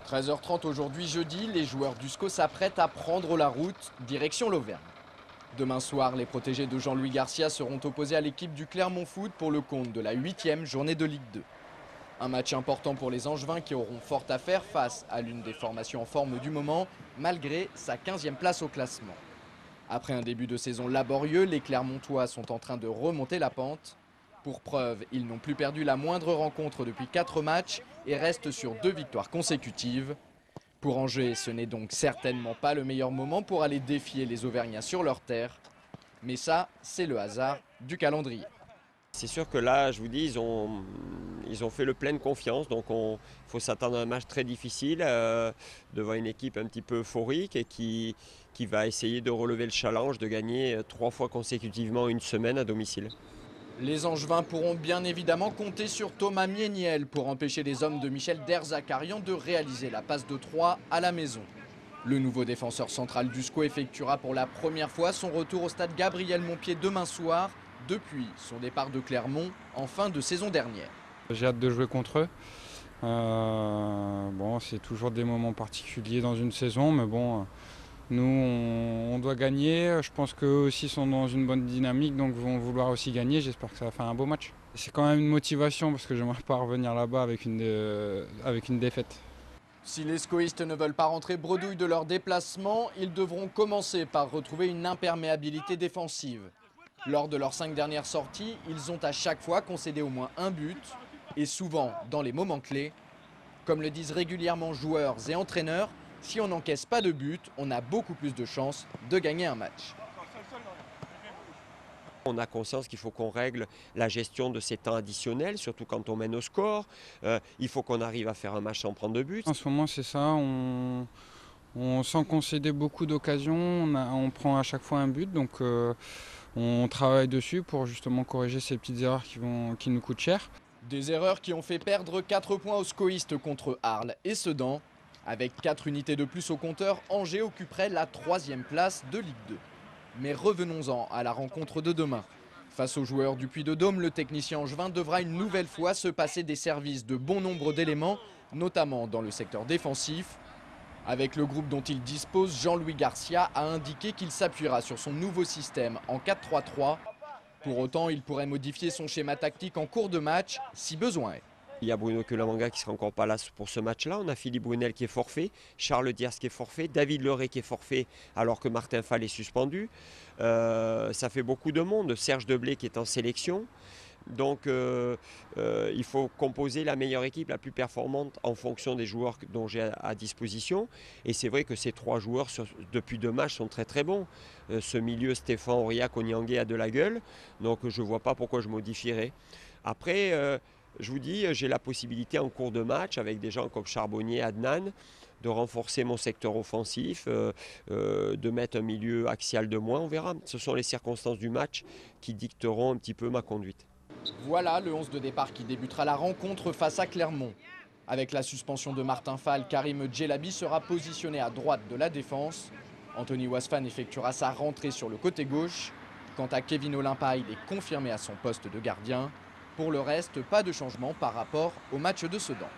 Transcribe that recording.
13h30 aujourd'hui jeudi, les joueurs du SCO s'apprêtent à prendre la route direction l'Auvergne. Demain soir, les protégés de Jean-Louis Garcia seront opposés à l'équipe du Clermont Foot pour le compte de la 8e journée de Ligue 2. Un match important pour les Angevins qui auront fort à faire face à l'une des formations en forme du moment, malgré sa 15e place au classement. Après un début de saison laborieux, les Clermontois sont en train de remonter la pente. Pour preuve, ils n'ont plus perdu la moindre rencontre depuis 4 matchs et restent sur 2 victoires consécutives. Pour Angers, ce n'est donc certainement pas le meilleur moment pour aller défier les Auvergnats sur leur terre. Mais ça, c'est le hasard du calendrier. C'est sûr que là, je vous dis, ils ont fait le plein de confiance. Donc il faut s'attendre à un match très difficile devant une équipe un petit peu euphorique et qui va essayer de relever le challenge de gagner 3 fois consécutivement une semaine à domicile. Les Angevins pourront bien évidemment compter sur Thomas Mieniel pour empêcher les hommes de Michel Derzakarian de réaliser la passe de 3 à la maison. Le nouveau défenseur central du SCO effectuera pour la première fois son retour au stade Gabriel Montpied demain soir, depuis son départ de Clermont en fin de saison dernière. J'ai hâte de jouer contre eux. Bon, c'est toujours des moments particuliers dans une saison, mais bon, nous on doit gagner. Je pense qu'eux aussi sont dans une bonne dynamique, donc vont vouloir aussi gagner. J'espère que ça va faire un beau match. C'est quand même une motivation parce que j'aimerais pas revenir là-bas avec une défaite. Si les SCOistes ne veulent pas rentrer bredouille de leur déplacement, ils devront commencer par retrouver une imperméabilité défensive. Lors de leurs 5 dernières sorties, ils ont à chaque fois concédé au moins un but, et souvent dans les moments clés. Comme le disent régulièrement joueurs et entraîneurs, si on n'encaisse pas de but, on a beaucoup plus de chances de gagner un match. On a conscience qu'il faut qu'on règle la gestion de ces temps additionnels, surtout quand on mène au score. Il faut qu'on arrive à faire un match sans prendre de but. En ce moment, c'est ça. Sans concéder beaucoup d'occasions, on prend à chaque fois un but. Donc on travaille dessus pour justement corriger ces petites erreurs qui nous coûtent cher. Des erreurs qui ont fait perdre 4 points aux SCOistes contre Arles et Sedan. Avec 4 unités de plus au compteur, Angers occuperait la 3e place de Ligue 2. Mais revenons-en à la rencontre de demain. Face aux joueurs du Puy-de-Dôme, le technicien angevin devra une nouvelle fois se passer des services de bon nombre d'éléments, notamment dans le secteur défensif. Avec le groupe dont il dispose, Jean-Louis Garcia a indiqué qu'il s'appuiera sur son nouveau système en 4-3-3. Pour autant, il pourrait modifier son schéma tactique en cours de match si besoin est. Il y a Bruno Culamanga qui ne sera encore pas là pour ce match-là. On a Philippe Brunel qui est forfait, Charles Diers qui est forfait, David Leray qui est forfait alors que Martin Fall est suspendu. Ça fait beaucoup de monde. Serge Deblé qui est en sélection. Donc il faut composer la meilleure équipe, la plus performante en fonction des joueurs dont j'ai à disposition. Et c'est vrai que ces 3 joueurs depuis 2 matchs sont très très bons. Ce milieu, Stéphane Aurillac, Onyangé a de la gueule. Donc je ne vois pas pourquoi je modifierais. Après, je vous dis, j'ai la possibilité en cours de match, avec des gens comme Charbonnier, Adnan, de renforcer mon secteur offensif, de mettre un milieu axial de moins, on verra. Ce sont les circonstances du match qui dicteront un petit peu ma conduite. Voilà le 11 de départ qui débutera la rencontre face à Clermont. Avec la suspension de Martin Fall, Karim Djelabi sera positionné à droite de la défense. Anthony Wasfan effectuera sa rentrée sur le côté gauche. Quant à Kevin Olympa, il est confirmé à son poste de gardien. Pour le reste, pas de changement par rapport au match de Sedan.